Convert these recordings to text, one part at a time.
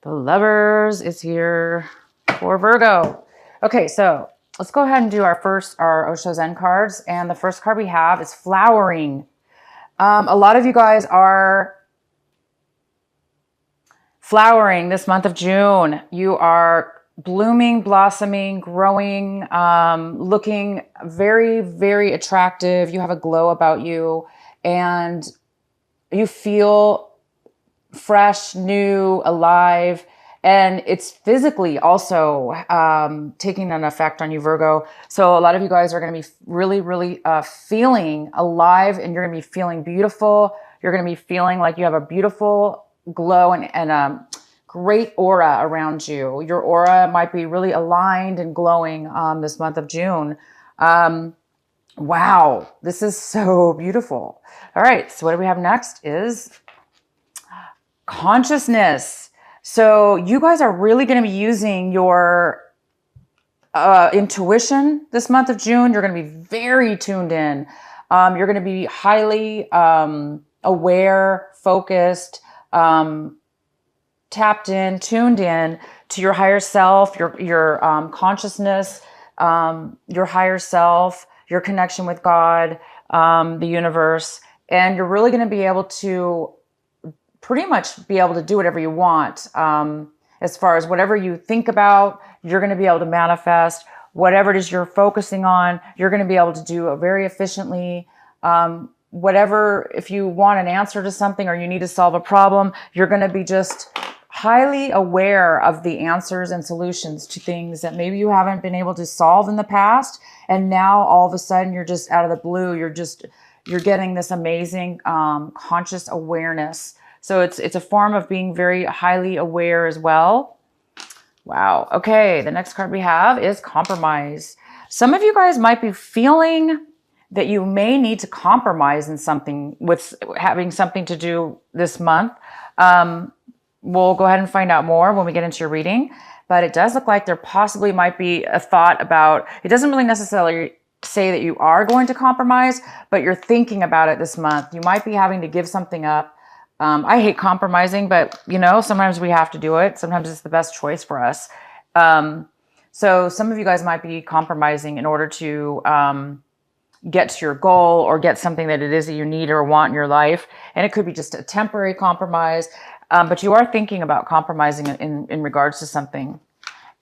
The Lovers is here for Virgo. Okay, so let's go ahead and do our Osho Zen cards. And the first card we have is flowering. A lot of you guys are flowering this month of June. You are blooming, blossoming, growing, looking very, very attractive. You have a glow about you and you feel fresh, new, alive. And it's physically also taking an effect on you, Virgo. So a lot of you guys are going to be really, really feeling alive, and you're going to be feeling beautiful. You're going to be feeling like you have a beautiful glow and a great aura around you. Your aura might be really aligned and glowing this month of June. Wow, this is so beautiful. All right, so what do we have next is consciousness. So you guys are really going to be using your intuition this month of June. You're going to be very tuned in. You're going to be highly aware, focused, tapped in, tuned in to your higher self, your consciousness, your higher self, your connection with God, the universe. And you're really going to be able to pretty much be able to do whatever you want. As far as whatever you think about, you're going to be able to manifest. Whatever it is you're focusing on, you're going to be able to do it very efficiently. Whatever, if you want an answer to something or you need to solve a problem, you're going to be just highly aware of the answers and solutions to things that maybe you haven't been able to solve in the past. And now all of a sudden you're just out of the blue. You're getting this amazing conscious awareness. So it's a form of being very highly aware as well. Wow. Okay. The next card we have is compromise. Some of you guys might be feeling that you may need to compromise in something with having something to do this month. We'll go ahead and find out more when we get into your reading, but it does look like there possibly might be a thought about, it doesn't really necessarily say that you are going to compromise, but you're thinking about it this month. You might be having to give something up. I hate compromising, but sometimes we have to do it. Sometimes it's the best choice for us. So some of you guys might be compromising in order to get to your goal or get something that it is that you need or want in your life. And it could be just a temporary compromise, but you are thinking about compromising in regards to something.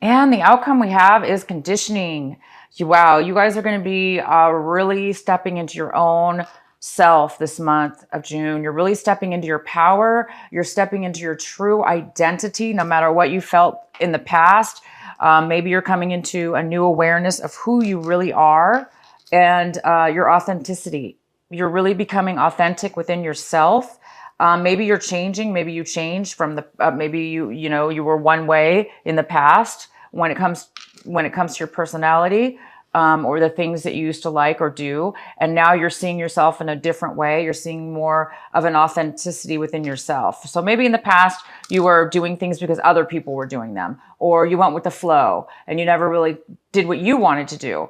And the outcome we have is conditioning. Wow, you guys are going to be really stepping into your own self this month of June. You're really stepping into your power. You're stepping into your true identity, no matter what you felt in the past. Maybe you're coming into a new awareness of who you really are and your authenticity. You're really becoming authentic within yourself. Maybe you're changing. Maybe you changed from maybe you were one way in the past when it comes to your personality. Or the things that you used to like or do. And now you're seeing yourself in a different way. You're seeing more of an authenticity within yourself. So maybe in the past you were doing things because other people were doing them, or you went with the flow and you never really did what you wanted to do.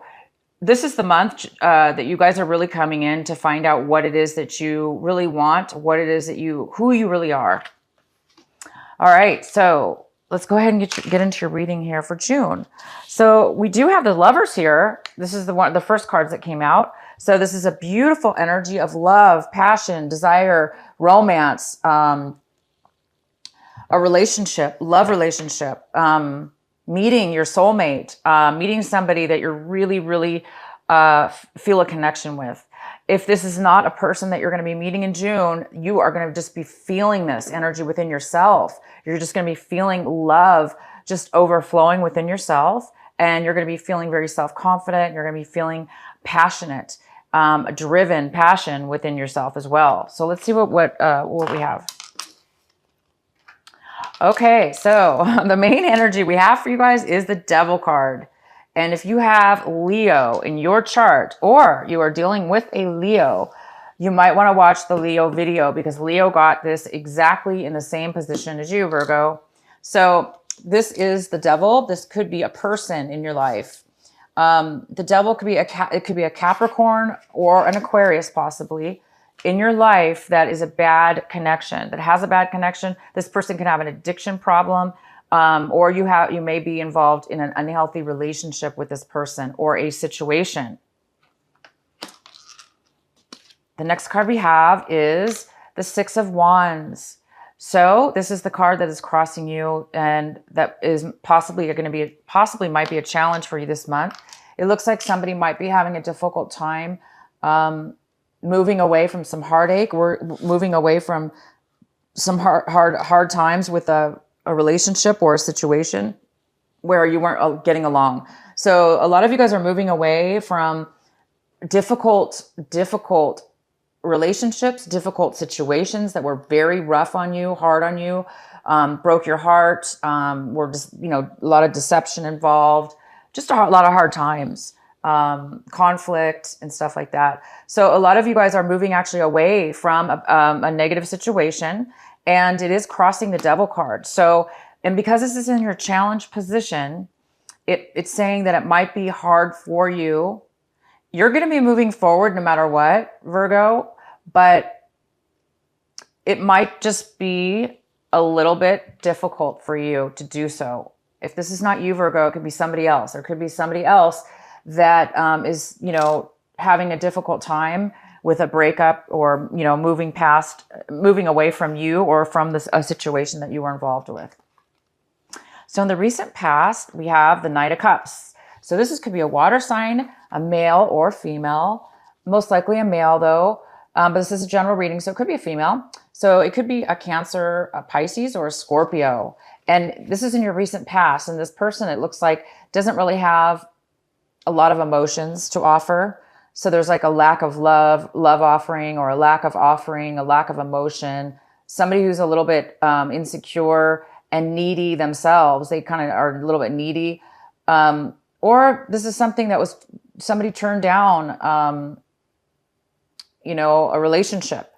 This is the month that you guys are really coming in to find out what it is that you really want, what it is that who you really are. All right. So let's go ahead and get into your reading here for June. So we do have the Lovers here. This is the first cards that came out. So this is a beautiful energy of love, passion, desire, romance, a relationship, love relationship, meeting your soulmate, meeting somebody that you're really, really feel a connection with. If this is not a person that you're going to be meeting in June, you are going to just be feeling this energy within yourself. You're just going to be feeling love just overflowing within yourself. And you're going to be feeling very self-confident. You're going to be feeling passionate, driven passion within yourself as well. So let's see what we have. Okay, so the main energy we have for you guys is the Devil card. And if you have Leo in your chart, or you are dealing with a Leo, you might want to watch the Leo video, because Leo got this exactly in the same position as you, Virgo. So this is the Devil. This could be a person in your life. The Devil could be it could be a Capricorn or an Aquarius, possibly. in your life that is a bad connection, that has a bad connection. This person can have an addiction problem, or you may be involved in an unhealthy relationship with this person or a situation. The next card we have is the Six of Wands. So this is the card that is crossing you, and that is possibly might be a challenge for you this month. It looks like somebody might be having a difficult time moving away from some heartache, or moving away from some hard times with a relationship or a situation where you weren't getting along. So a lot of you guys are moving away from difficult relationships, difficult situations that were very rough on you, hard on you, broke your heart, were just, a lot of deception involved, just a lot of hard times, conflict and stuff like that. So a lot of you guys are moving actually away from a negative situation, and it is crossing the Devil card. So, and because this is in your challenge position, it's saying that it might be hard for you. You're going to be moving forward no matter what, Virgo, but it might just be a little bit difficult for you to do so. If this is not you, Virgo, it could be somebody else. There could be somebody else that is, having a difficult time with a breakup, or, moving away from you or from a situation that you were involved with. So in the recent past, we have the Knight of Cups. So could be a water sign, a male or female, most likely a male though, but this is a general reading, so it could be a female. So it could be a Cancer, a Pisces, or a Scorpio. And this is in your recent past, and this person, it looks like, doesn't really have a lot of emotions to offer. So there's like a lack of love offering, or a lack of offering, a lack of emotion. Somebody who's a little bit insecure and needy themselves. They kind of are a little bit needy. Or this is something that was somebody turned down, a relationship.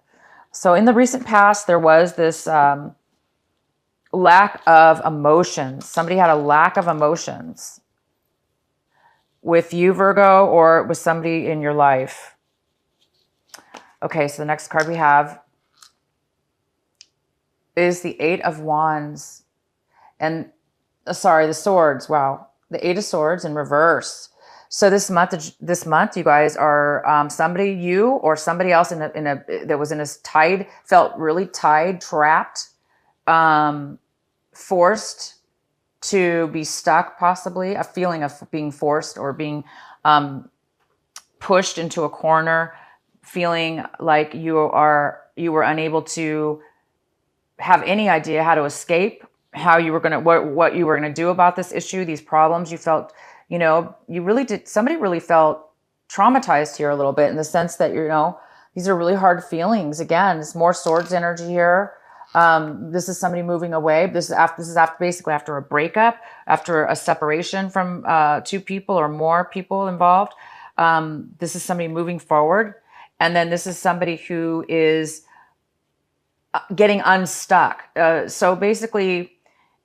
So in the recent past, there was this lack of emotions. Somebody had a lack of emotions with you, Virgo, or with somebody in your life. Okay, so the next card we have is the Eight of Wands. And, the Swords. Wow. The Eight of Swords in reverse. So this month, you guys are somebody, you or somebody else that was in a felt really tied, trapped, forced to be stuck, possibly a feeling of being forced or being pushed into a corner, feeling like you were unable to have any idea how to escape, how you were what you were gonna do about this issue, these problems. You felt, somebody really felt traumatized here a little bit, in the sense that, these are really hard feelings. Again, it's more Swords energy here. This is somebody moving away. This is basically after a breakup, after a separation from two people or more people involved. This is somebody moving forward. And then this is somebody who is getting unstuck. So basically,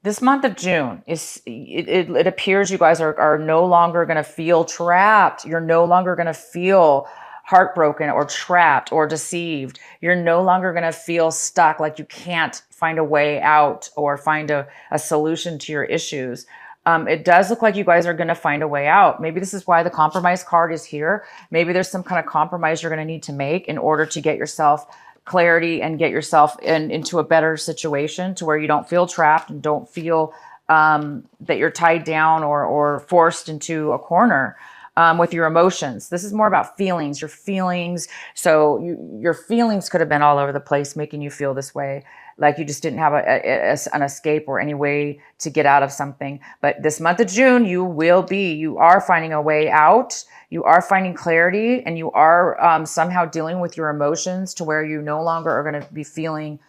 this month of June, it appears you guys are no longer going to feel trapped. You're no longer going to feel heartbroken or trapped or deceived. You're no longer going to feel stuck, like you can't find a way out or find a solution to your issues. It does look like you guys are going to find a way out. Maybe this is why the compromise card is here. Maybe there's some kind of compromise you're going to need to make in order to get yourself clarity and get yourself into a better situation, to where you don't feel trapped and don't feel that you're tied down or forced into a corner. With your emotions. This is more about feelings, your feelings. So your feelings could have been all over the place, making you feel this way, like you just didn't have an escape or any way to get out of something. But this month of June, you are finding a way out. You are finding clarity, and you are somehow dealing with your emotions to where you no longer are going to be feeling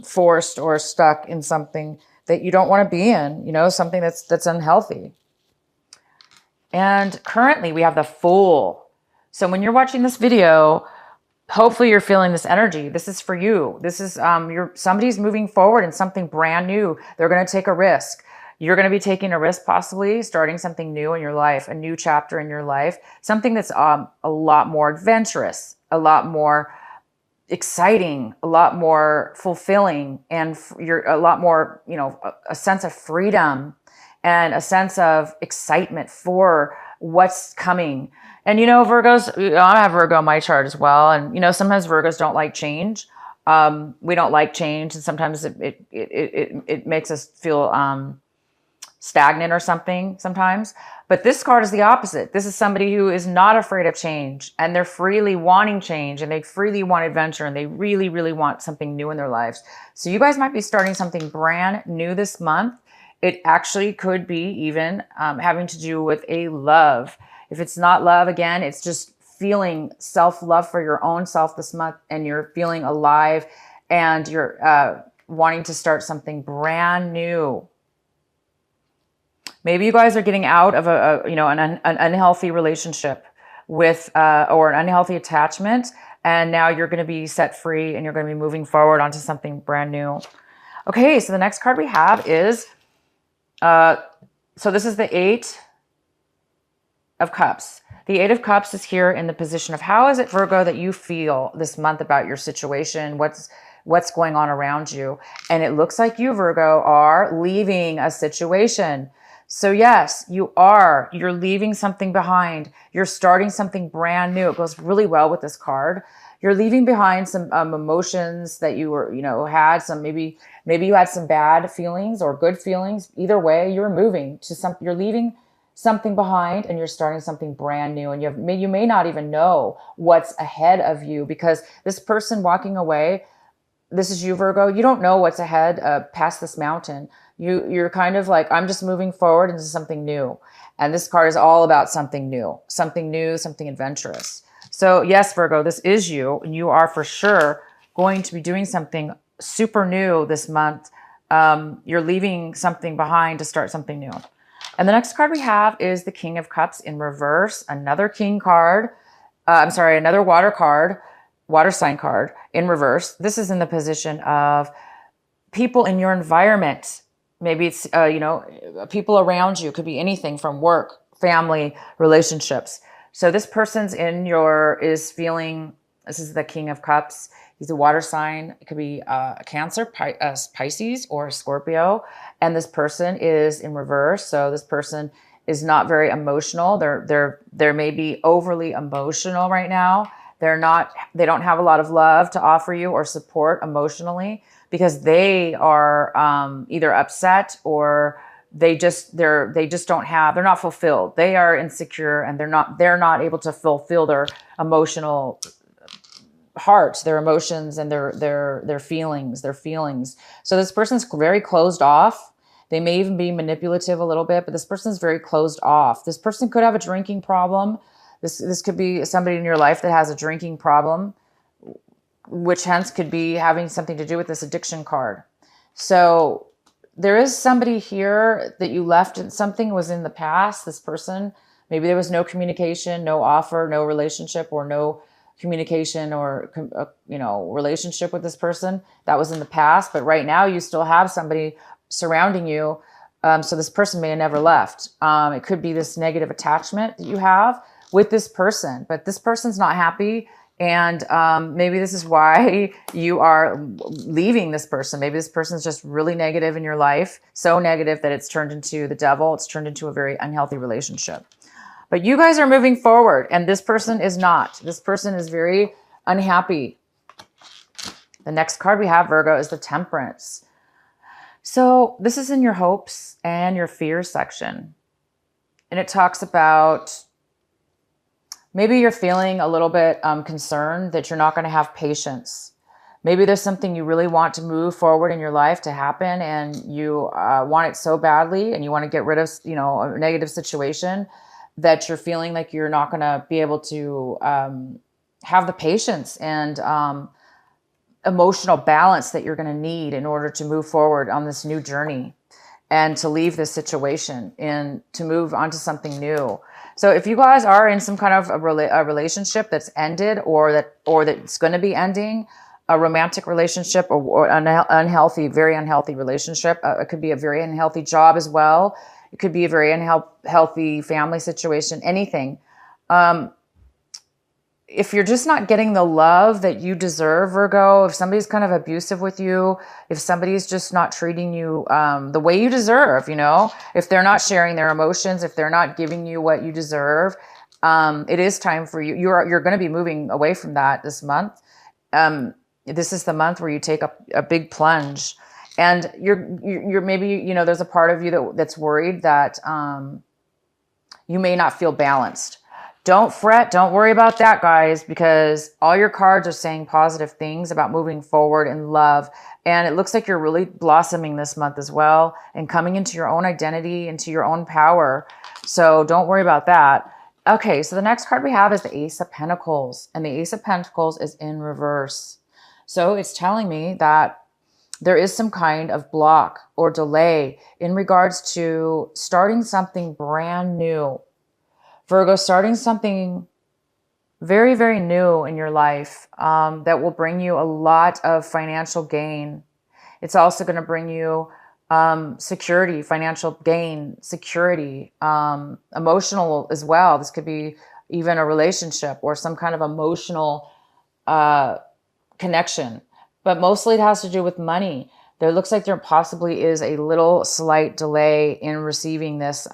forced or stuck in something that you don't want to be in, something that's unhealthy. And currently we have the Fool. So when you're watching this video, hopefully you're feeling this energy. This is for you. This is somebody's moving forward in something brand new. They're going to take a risk. You're going to be taking a risk, possibly starting something new in your life, a new chapter in your life, something that's a lot more adventurous, a lot more exciting, a lot more fulfilling, and you're a lot more, you know, a sense of freedom and a sense of excitement for what's coming. And, you know, Virgos, I have Virgo in my chart as well. And, you know, sometimes Virgos don't like change. We don't like change. And sometimes it makes us feel, stagnant or something sometimes. But this card is the opposite. This is somebody who is not afraid of change, and they're freely wanting change, and they freely want adventure, and they really, really want something new in their lives. So you guys might be starting something brand new this month. It actually could be even having to do with a love. If it's not love, again, it's just feeling self-love for your own self this month, and you're feeling alive, and you're wanting to start something brand new. Maybe you guys are getting out of an unhealthy relationship with or an unhealthy attachment, and now you're going to be set free, and you're going to be moving forward onto something brand new. Okay, so the next card we have is so this is the Eight of Cups. The Eight of Cups is here in the position of how is it, Virgo, that you feel this month about your situation? What's going on around you? And it looks like you, Virgo, are leaving a situation. So yes, you are. You're leaving something behind. You're starting something brand new. It goes really well with this card. You're leaving behind some emotions that you were, had some, maybe you had some bad feelings or good feelings. Either way, you're moving to you're leaving something behind, and you're starting something brand new. And you may not even know what's ahead of you, because this person walking away, this is you, Virgo. You don't know what's ahead past this mountain. You're kind of like, I'm just moving forward into something new. And this card is all about something new, something adventurous. So yes, Virgo, this is you, and you are for sure going to be doing something super new this month. You're leaving something behind to start something new. And the next card we have is the King of Cups in reverse, another king card. Another water sign card in reverse. This is in the position of people in your environment. Maybe it's, people around you. It could be anything from work, family, relationships. So this person's is feeling, this is the King of Cups. He's a water sign. It could be a Cancer, Pisces, or a Scorpio. And this person is in reverse. So this person is not very emotional. They're maybe overly emotional right now. They don't have a lot of love to offer you or support emotionally, because they are either upset or they're not fulfilled. They are insecure, and they're not able to fulfill their emotional heart, their emotions, and their feelings. So this person's very closed off. They may even be manipulative a little bit, but this person's very closed off. This person could have a drinking problem. This could be somebody in your life that has a drinking problem, which hence could be having something to do with this addiction card. So there is somebody here that you left, and something was in the past. This person, maybe there was no communication, no offer, no relationship, or no communication or, relationship with this person. That was in the past. But right now you still have somebody surrounding you. So this person may have never left. It could be this negative attachment that you have with this person, but this person's not happy. And maybe this is why you are leaving this person. Maybe this person's just really negative in your life, so negative that it's turned into the devil. It's turned into a very unhealthy relationship. But you guys are moving forward, and this person is not. This person is very unhappy. The next card we have, Virgo, is the Temperance. So this is in your hopes and your fears section. And it talks about maybe you're feeling a little bit concerned that you're not going to have patience. Maybe there's something you really want to move forward in your life to happen, and you want it so badly, and you want to get rid of, a negative situation, that you're feeling like you're not going to be able to have the patience and emotional balance that you're going to need in order to move forward on this new journey and to leave this situation and to move on to something new. So if you guys are in some kind of a relationship that's ended or that's going to be ending, a romantic relationship or an unhealthy, very unhealthy relationship, it could be a very unhealthy job as well. It could be a very unhealthy family situation, anything. if you're just not getting the love that you deserve, Virgo, if somebody's kind of abusive with you, if somebody's just not treating you the way you deserve, you know, if they're not sharing their emotions, if they're not giving you what you deserve, it is time for you. You're going to be moving away from that this month. This is the month where you take a big plunge, and you're maybe, you know, there's a part of you that's worried that you may not feel balanced. Don't fret. Don't worry about that, guys, because all your cards are saying positive things about moving forward in love. And it looks like you're really blossoming this month as well and coming into your own identity, into your own power. So don't worry about that. Okay, so the next card we have is the Ace of Pentacles. And the Ace of Pentacles is in reverse. So it's telling me that there is some kind of block or delay in regards to starting something brand new. Virgo, starting something very, very new in your life that will bring you a lot of financial gain. It's also going to bring you security, financial gain, security, emotional as well. This could be even a relationship or some kind of emotional connection. But mostly it has to do with money. There looks like there possibly is a little slight delay in receiving this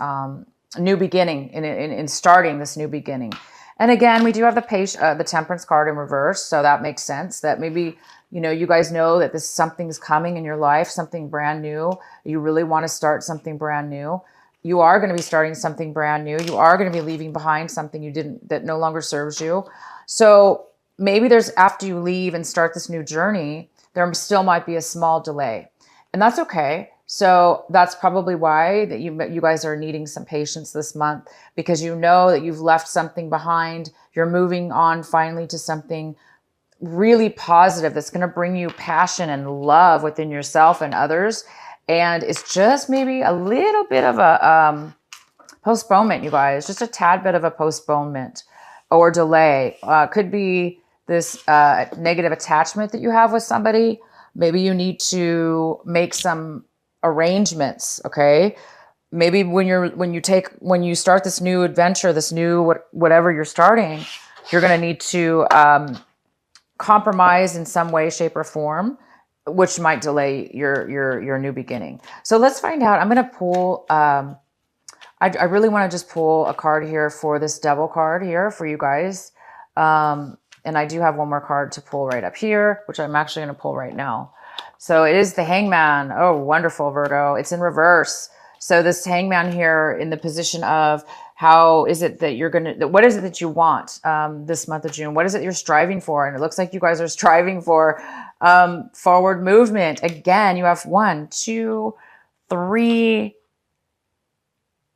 new beginning, in starting this new beginning. And again, we do have the Temperance card in reverse. So that makes sense that maybe, you know, you guys know that something's coming in your life, something brand new. You really want to start something brand new. You are going to be starting something brand new. You are going to be leaving behind something that no longer serves you. So maybe after you leave and start this new journey, there still might be a small delay, and that's okay. So that's probably why that you guys are needing some patience this month, because you know that you've left something behind. You're moving on finally to something really positive that's going to bring you passion and love within yourself and others. And it's just maybe a little bit of a postponement, you guys, just a tad bit of a postponement or delay. Could be this negative attachment that you have with somebody. Maybe you need to make some arrangements. Okay. Maybe when you start this new adventure, this new, whatever you're starting, you're going to need to, compromise in some way, shape, or form, which might delay your new beginning. So let's find out. I'm going to pull, I really want to just pull a card here for this Devil card here for you guys. And I do have one more card to pull right up here, which I'm actually going to pull right now. So it is the Hangman. Oh, wonderful, Virgo. It's in reverse. So this Hangman here in the position of how is it that what is it that you want this month of June? What is it you're striving for? And it looks like you guys are striving for forward movement. Again, you have 1, 2, 3.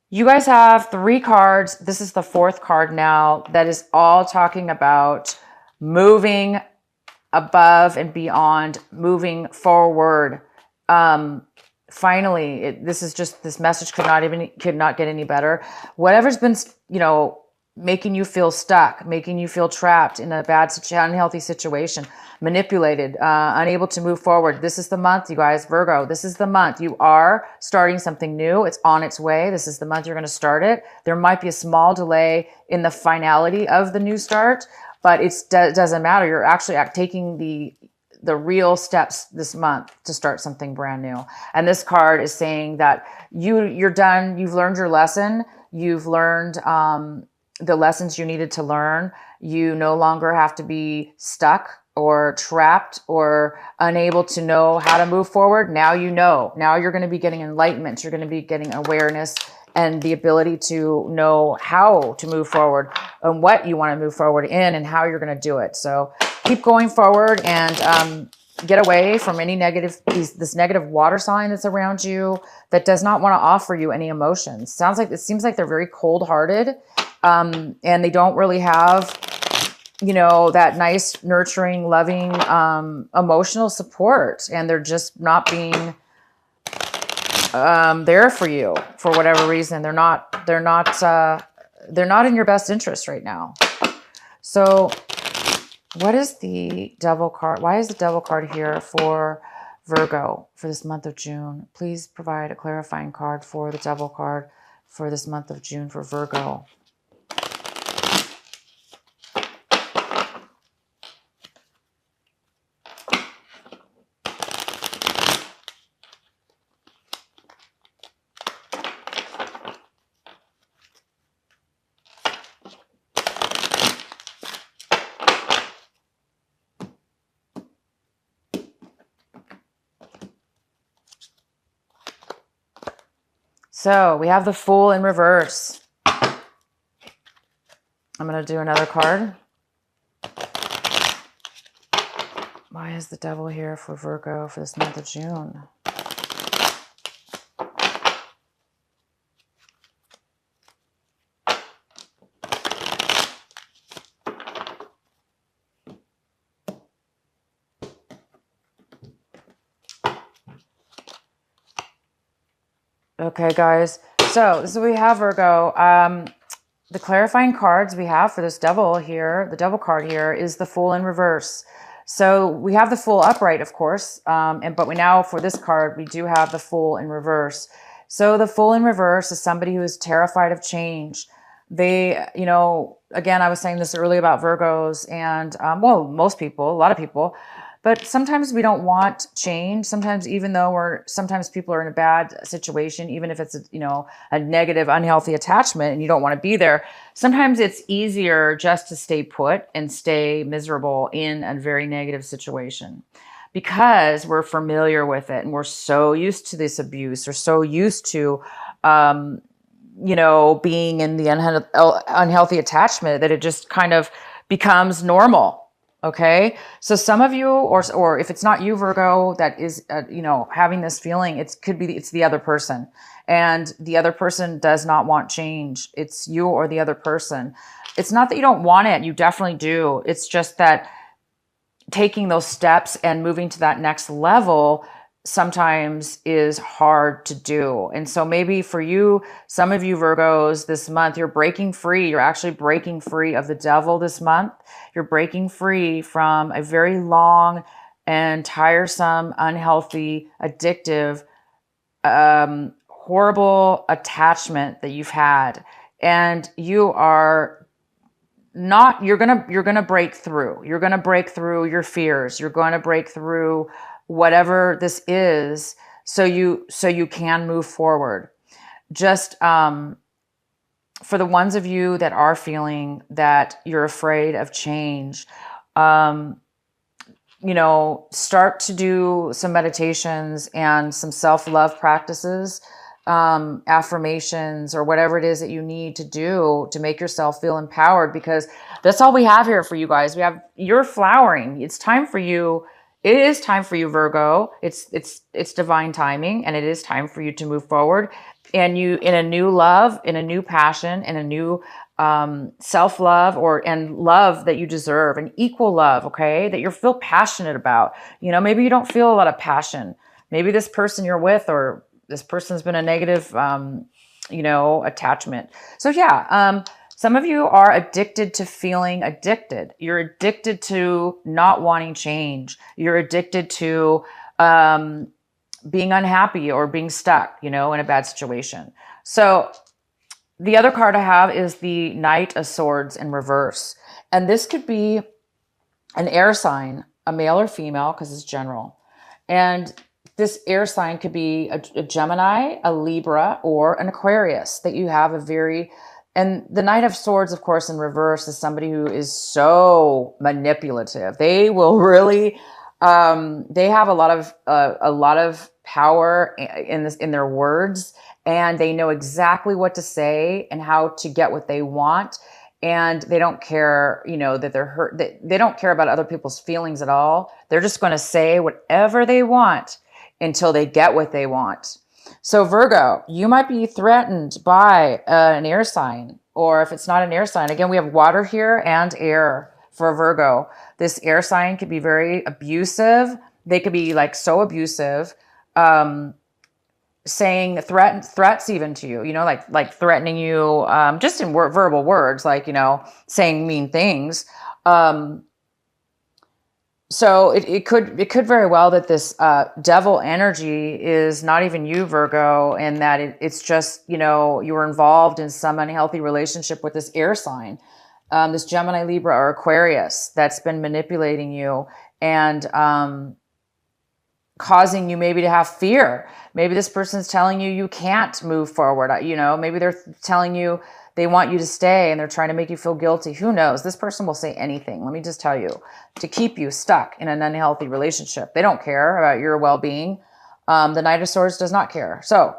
You guys have 3 cards. This is the 4th card now that is all talking about moving above and beyond, moving forward. Finally, this message could not get any better. Whatever's been, you know, making you feel stuck, making you feel trapped in a bad, unhealthy situation, manipulated, unable to move forward. This is the month, you guys, Virgo. This is the month. You are starting something new. It's on its way. This is the month you're going to start it. There might be a small delay in the finality of the new start, but it doesn't matter. You're actually taking the real steps this month to start something brand new. And this card is saying that you're done. You've learned your lesson. You've learned the lessons you needed to learn. You no longer have to be stuck or trapped or unable to know how to move forward. Now you know. Now you're going to be getting enlightenment. You're going to be getting awareness and the ability to know how to move forward and what you want to move forward in and how you're going to do it. So keep going forward and get away from any this negative water sign that's around you that does not want to offer you any emotions. It seems like they're very cold-hearted, and they don't really have, you know, that nice, nurturing, loving, emotional support, and they're just not being there for you for whatever reason. They're not in your best interest right now. So what is the Devil card? Why is the Devil card here for Virgo for this month of June? Please provide a clarifying card for the Devil card for this month of June for Virgo. So we have the Fool in reverse. I'm going to do another card. Why is the Devil here for Virgo for this month of June? Okay, guys. So this is what we have, Virgo. The clarifying cards we have for this Devil here, the Devil card here, is the Fool in reverse. So we have the Fool upright, of course, but we now, for this card, we do have the Fool in reverse. So the Fool in reverse is somebody who is terrified of change. They, you know, again, I was saying this earlier about Virgos and, well, most people, a lot of people, but sometimes we don't want change. Sometimes, even though sometimes people are in a bad situation, even if it's, you know, a negative, unhealthy attachment and you don't want to be there, sometimes it's easier just to stay put and stay miserable in a very negative situation because we're familiar with it and we're so used to this abuse or so used to, you know, being in the unhealthy attachment that it just kind of becomes normal. Okay. So some of you, or if it's not you, Virgo, that is, you know, having this feeling, it's the other person, and the other person does not want change. It's you or the other person. It's not that you don't want it. You definitely do. It's just that taking those steps and moving to that next level sometimes is hard to do. And so maybe for you, some of you Virgos this month, you're breaking free. You're actually breaking free of the Devil this month. You're breaking free from a very long and tiresome, unhealthy, addictive, horrible attachment that you've had. And you are not, you're going to break through. You're going to break through your fears. You're going to break through whatever this is, so you can move forward. Just for the ones of you that are feeling that you're afraid of change, you know, start to do some meditations and some self-love practices, affirmations, or whatever it is that you need to do to make yourself feel empowered, because that's all we have here for you guys. You're flowering. It's time for you. It is time for you, Virgo. It's divine timing, and it is time for you to move forward. And you, in a new love, in a new passion, in a new self-love, and love that you deserve, an equal love, okay, that you feel passionate about. You know, maybe you don't feel a lot of passion. Maybe this person you're with, or this person's been a negative, you know, attachment. So yeah, some of you are addicted to feeling addicted. You're addicted to not wanting change. You're addicted to being unhappy or being stuck, you know, in a bad situation. So the other card I have is the Knight of Swords in reverse. And this could be an air sign, a male or female, because it's general. And this air sign could be a Gemini, a Libra, or an Aquarius that you have a very... And the Knight of Swords, of course, in reverse is somebody who is so manipulative. They will really, they have a lot of power in their words, and they know exactly what to say and how to get what they want. And they don't care, you know, that they're hurt. They don't care about other people's feelings at all. They're just going to say whatever they want until they get what they want. So Virgo, you might be threatened by an air sign, or if it's not an air sign, again, we have water here and air for Virgo. This air sign could be very abusive. They could be like so abusive, saying threats even to you, you know, like threatening you, just in verbal words, like, you know, saying mean things. So it could very well that this devil energy is not even you, Virgo, and that it's just, you know, you were involved in some unhealthy relationship with this air sign, this Gemini, Libra, or Aquarius that's been manipulating you and causing you maybe to have fear. Maybe this person's telling you you can't move forward. You know, maybe they're telling you they want you to stay and they're trying to make you feel guilty. Who knows? This person will say anything, let me just tell you, to keep you stuck in an unhealthy relationship. They don't care about your well-being. The Knight of Swords does not care. So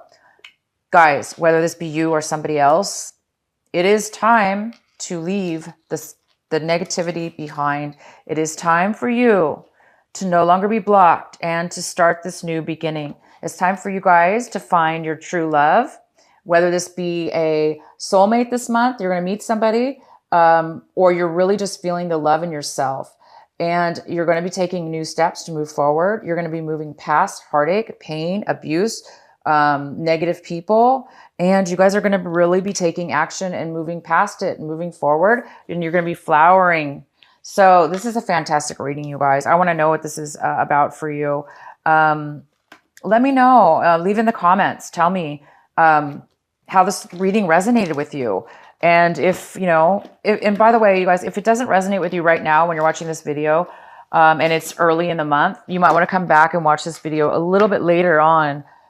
guys, whether this be you or somebody else, it is time to leave the negativity behind. It is time for you to no longer be blocked and to start this new beginning. It's time for you guys to find your true love, whether this be a soulmate this month, you're going to meet somebody, or you're really just feeling the love in yourself. And you're going to be taking new steps to move forward. You're going to be moving past heartache, pain, abuse, negative people. And you guys are going to really be taking action and moving past it and moving forward. And you're going to be flowering. So this is a fantastic reading, you guys. I want to know what this is about for you. Let me know. Leave in the comments. Tell me how this reading resonated with you. And if, you know, and by the way, you guys, if it doesn't resonate with you right now when you're watching this video, and it's early in the month, you might want to come back and watch this video a little bit later on,